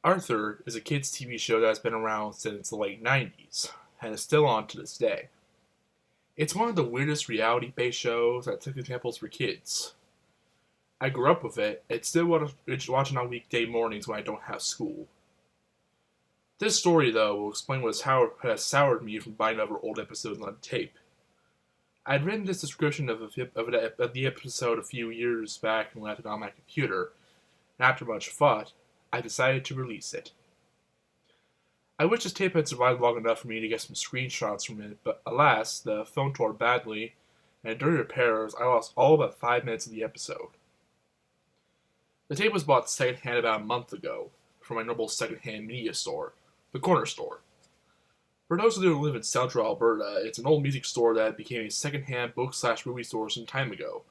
Arthur is a kids' TV show that has been around since the late 90s and is still on to this day. It's one of the weirdest reality-based shows that took examples for kids. I grew up with it and still watch it on weekday mornings when I don't have school. This story, though, will explain what has soured me from buying other old episodes on tape. I had written this description of the episode a few years back and left it on my computer, and after much thought, I decided to release it. I wish this tape had survived long enough for me to get some screenshots from it, but alas, the phone tore badly, and during repairs, I lost all but 5 minutes of the episode. The tape was bought secondhand about a month ago from my normal secondhand media store, the Corner Store. For those who live in Central Alberta, it's an old music store that became a secondhand book/movie store some time ago.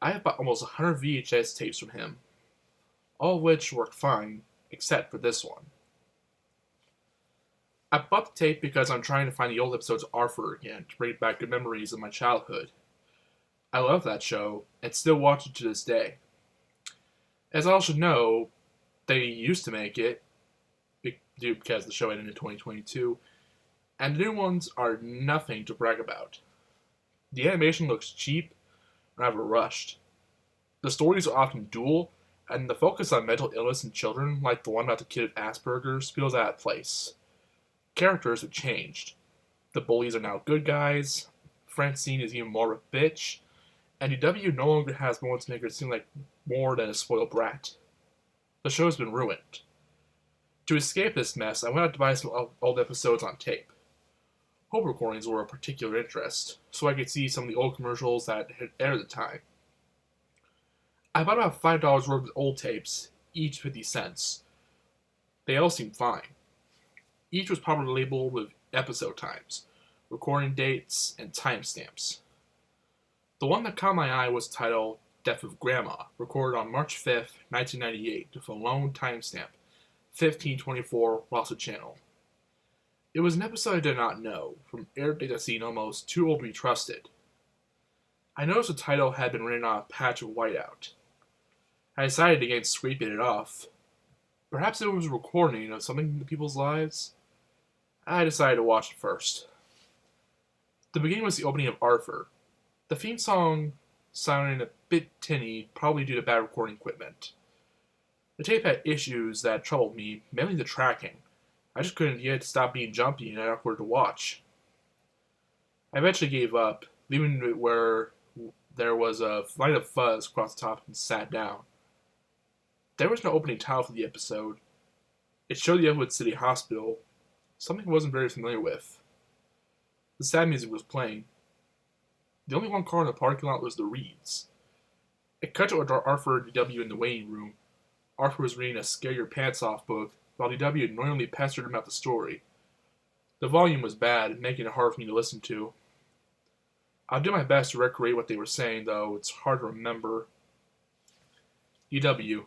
I have bought almost 100 VHS tapes from him, all of which work fine, except for this one. I bought the tape because I'm trying to find the old episodes of Arthur again to bring back good memories of my childhood. I love that show, and still watch it to this day. As all should know, they used to make it, because the show ended in 2022, and the new ones are nothing to brag about. The animation looks cheap, rather rushed. The stories are often dual, and the focus on mental illness in children, like the one about the kid with Asperger's, feels out of place. Characters have changed. The bullies are now good guys, Francine is even more of a bitch, and DW no longer has moments to make her seem like more than a spoiled brat. The show's been ruined. To escape this mess, I went out to buy some old episodes on tape. Home recordings were of particular interest, so I could see some of the old commercials that had aired at the time. I bought about $5 worth of old tapes, each 50 cents. They all seemed fine. Each was properly labeled with episode times, recording dates, and timestamps. The one that caught my eye was titled Death of Grandma, recorded on March 5th, 1998, with a lone timestamp, 1524 Rossa Channel. It was an episode I did not know, from air date that seemed almost too old to be trusted. I noticed the title had been written on a patch of whiteout. I decided against scraping it off. Perhaps it was a recording of something in the people's lives. I decided to watch it first. The beginning was the opening of Arthur. The theme song sounded a bit tinny, probably due to bad recording equipment. The tape had issues that troubled me, mainly the tracking. I just couldn't get it to stop being jumpy and awkward to watch. I eventually gave up, leaving it where there was a line of fuzz across the top and sat down. There was no opening title for the episode. It showed the Edgewood City Hospital, something I wasn't very familiar with. The sad music was playing. The only one car in the parking lot was the Reeds. It cut to Arthur and DW in the waiting room. Arthur was reading a Scare Your Pants Off book, while DW annoyingly pestered him about the story. The volume was bad, making it hard for me to listen to. I'll do my best to recreate what they were saying, though it's hard to remember. DW.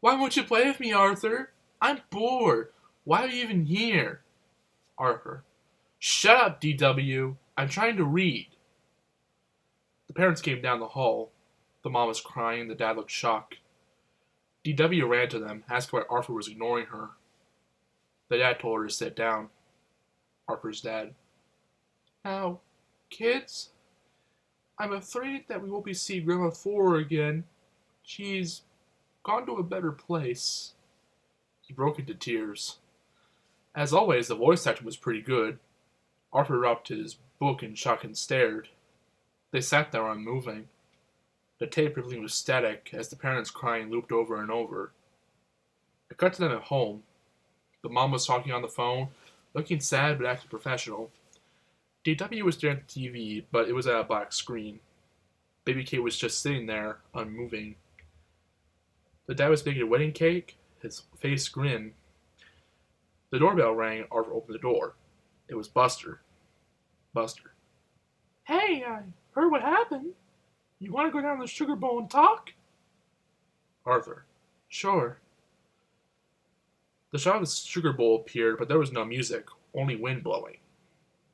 Why won't you play with me, Arthur? I'm bored. Why are you even here? Arthur. Shut up, DW. I'm trying to read. The parents came down the hall. The mom was crying, the dad looked shocked. DW ran to them, asking why Arthur was ignoring her. The dad told her to sit down. Arthur's dad. Now, kids, I'm afraid that we won't be seeing Grandma Thora again. She's gone to a better place. He broke into tears. As always, the voice acting was pretty good. Arthur dropped his book in shock and stared. They sat there unmoving. The tape everything was static as the parents' crying looped over and over. It cut to them at home. The mom was talking on the phone, looking sad but acting professional. DW was staring at the TV, but it was at a black screen. Baby Kate was just sitting there, unmoving. The dad was baking a wedding cake, his face grim. The doorbell rang and Arthur opened the door. It was Buster. Buster. Hey, I heard what happened. You want to go down to the Sugar Bowl and talk? Arthur. Sure. The shot of the Sugar Bowl appeared, but there was no music, only wind blowing.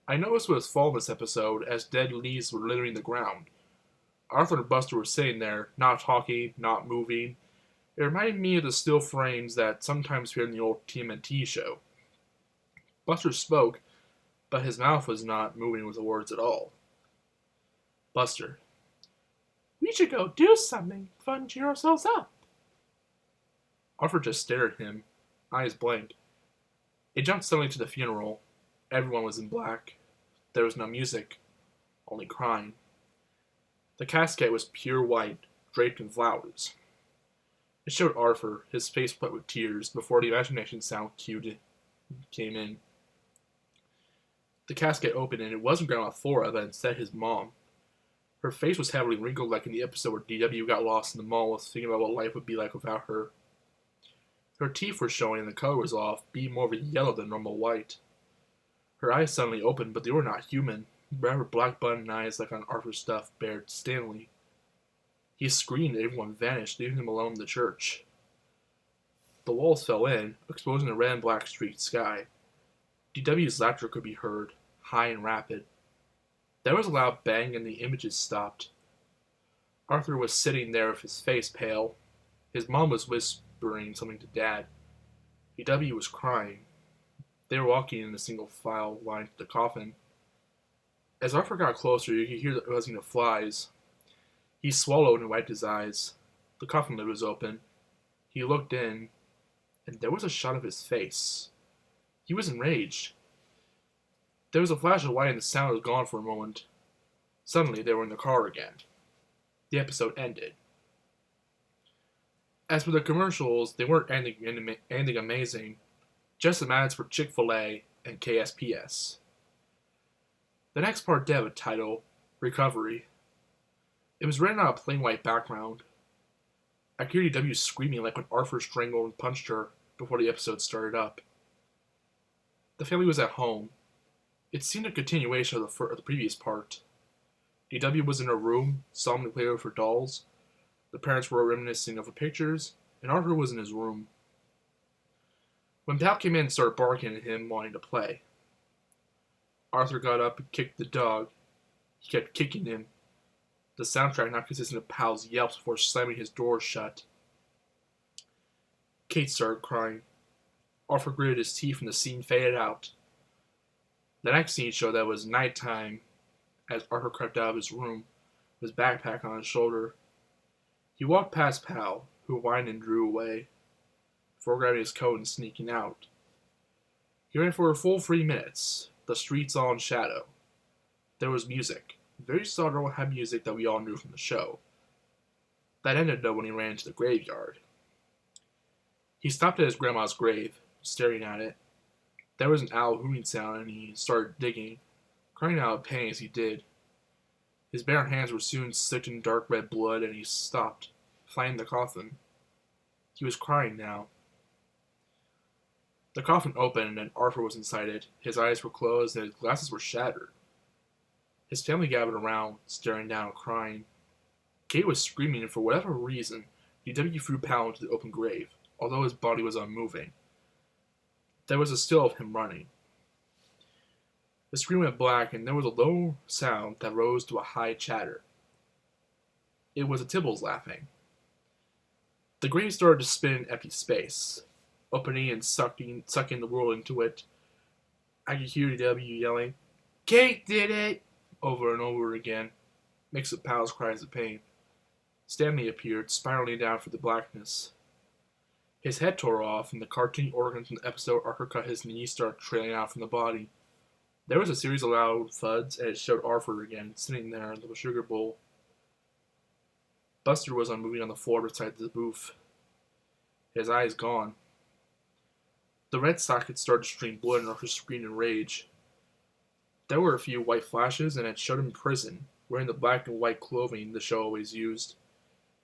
I noticed what was fall in this episode as dead leaves were littering the ground. Arthur and Buster were sitting there, not talking, not moving, It reminded me of the still frames that sometimes appeared in the old TMNT show. Buster spoke, but his mouth was not moving with the words at all. Buster. We should go do something fun to cheer ourselves up. Arthur just stared at him, eyes blank. It jumped suddenly to the funeral. Everyone was in black. There was no music, only crying. The casket was pure white, draped in flowers. It showed Arthur, his face wet with tears, before the imagination sound cue came in. The casket opened, and it wasn't Grandma Thora, but instead his mom. Her face was heavily wrinkled like in the episode where DW got lost in the mall while thinking about what life would be like without her. Her teeth were showing and the color was off, being more of a yellow than normal white. Her eyes suddenly opened, but they were not human. Rather black button eyes like on Arthur's stuffed bear Stanley. He screamed and everyone vanished, leaving him alone in the church. The walls fell in, exposing a red and black streaked sky. DW's laughter could be heard, high and rapid. There was a loud bang and the images stopped. Arthur was sitting there with his face pale. His mom was whispering something to Dad. DW was crying. They were walking in a single file line to the coffin. As Arthur got closer, you could hear the buzzing of flies. He swallowed and wiped his eyes. The coffin lid was open. He looked in, and there was a shot of his face. He was enraged. There was a flash of white and the sound was gone for a moment. Suddenly, they were in the car again. The episode ended. As for the commercials, they weren't anything amazing. Just some ads for Chick-fil-A and KSPS. The next part did have a title, Recovery. It was written on a plain white background. I could hear DW screaming like when Arthur strangled and punched her before the episode started up. The family was at home. It seemed a continuation of the previous part. DW was in her room, solemnly playing with her dolls. The parents were reminiscing of her pictures, and Arthur was in his room. When Pal came in and started barking at him, wanting to play. Arthur got up and kicked the dog. He kept kicking him. The soundtrack not consistent of Pal's yelps before slamming his door shut. Kate started crying. Arthur gritted his teeth and the scene faded out. The next scene showed that it was nighttime as Arthur crept out of his room, with his backpack on his shoulder. He walked past Pal, who whined and drew away, before grabbing his coat and sneaking out. He ran for a full 3 minutes, the streets all in shadow. There was music, very subtle heavy music that we all knew from the show. That ended though when he ran into the graveyard. He stopped at his grandma's grave, staring at it. There was an owl hooting sound and he started digging, crying out of pain as he did. His bare hands were soon soaked in dark red blood and he stopped, finding the coffin. He was crying now. The coffin opened and Arthur was inside it. His eyes were closed and his glasses were shattered. His family gathered around, staring down, crying. Kate was screaming and for whatever reason, DW threw Pal into the open grave, although his body was unmoving. There was a still of him running. The screen went black and there was a low sound that rose to a high chatter. It was the Tibbles laughing. The grave started to spin in empty space, opening and sucking the world into it. I could hear DW yelling, "Kate did it!" over and over again, mixed with Pal's cries of pain. Stanley appeared, spiraling down through the blackness. His head tore off, and the cartoony organs from the episode Arthur cut his knees started trailing out from the body. There was a series of loud thuds, and it showed Arthur again, sitting there in the sugar bowl. Buster was unmoving on the floor beside the booth, his eyes gone. The red socket started to stream blood, and Arthur screamed in rage. There were a few white flashes, and it showed him in prison, wearing the black and white clothing the show always used.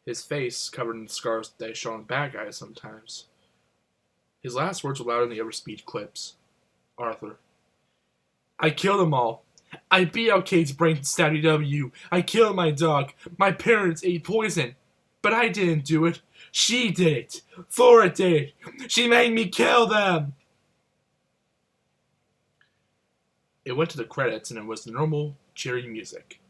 His face covered in the scars that they show on bad guys sometimes. His last words were louder than the other speech clips. Arthur. I killed them all. I beat out Kate's brain to stab DW. I killed my dog. My parents ate poison. But I didn't do it. She did it. Thora did it. She made me kill them. It went to the credits and it was the normal, cheery music.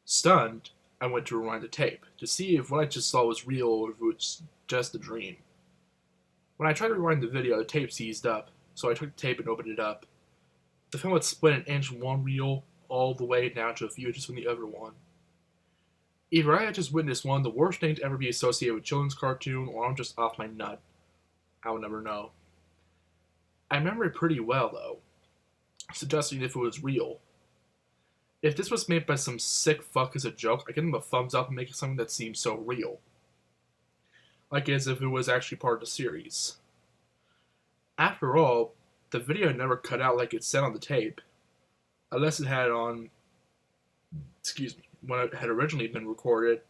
Stunned, I went to rewind the tape to see if what I just saw was real or if it was just a dream. When I tried to rewind the video, the tape seized up, so I took the tape and opened it up. The film had split an inch from one reel all the way down to a few inches from the other one. Either I had just witnessed one of the worst things to ever be associated with children's cartoon, or I'm just off my nut. I will never know. I remember it pretty well, though, suggesting if it was real. If this was made by some sick fuck as a joke, I'd give them a thumbs up and make it something that seems so real. Like as if it was actually part of the series. After all, the video never cut out like it said on the tape, unless it had on, when it had originally been recorded.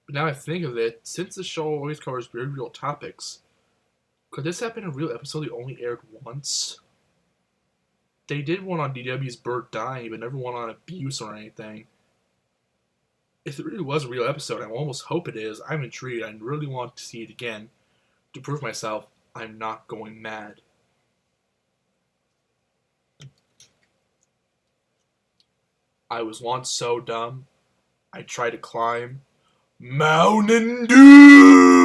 But now I think of it, since the show always covers very real topics, could this have been a real episode that only aired once? They did one on DW's Bird dying, but never one on abuse or anything. If it really was a real episode, I almost hope it is. I'm intrigued. I really want to see it again to prove myself I'm not going mad. I was once so dumb, I tried to climb Mountain Dew!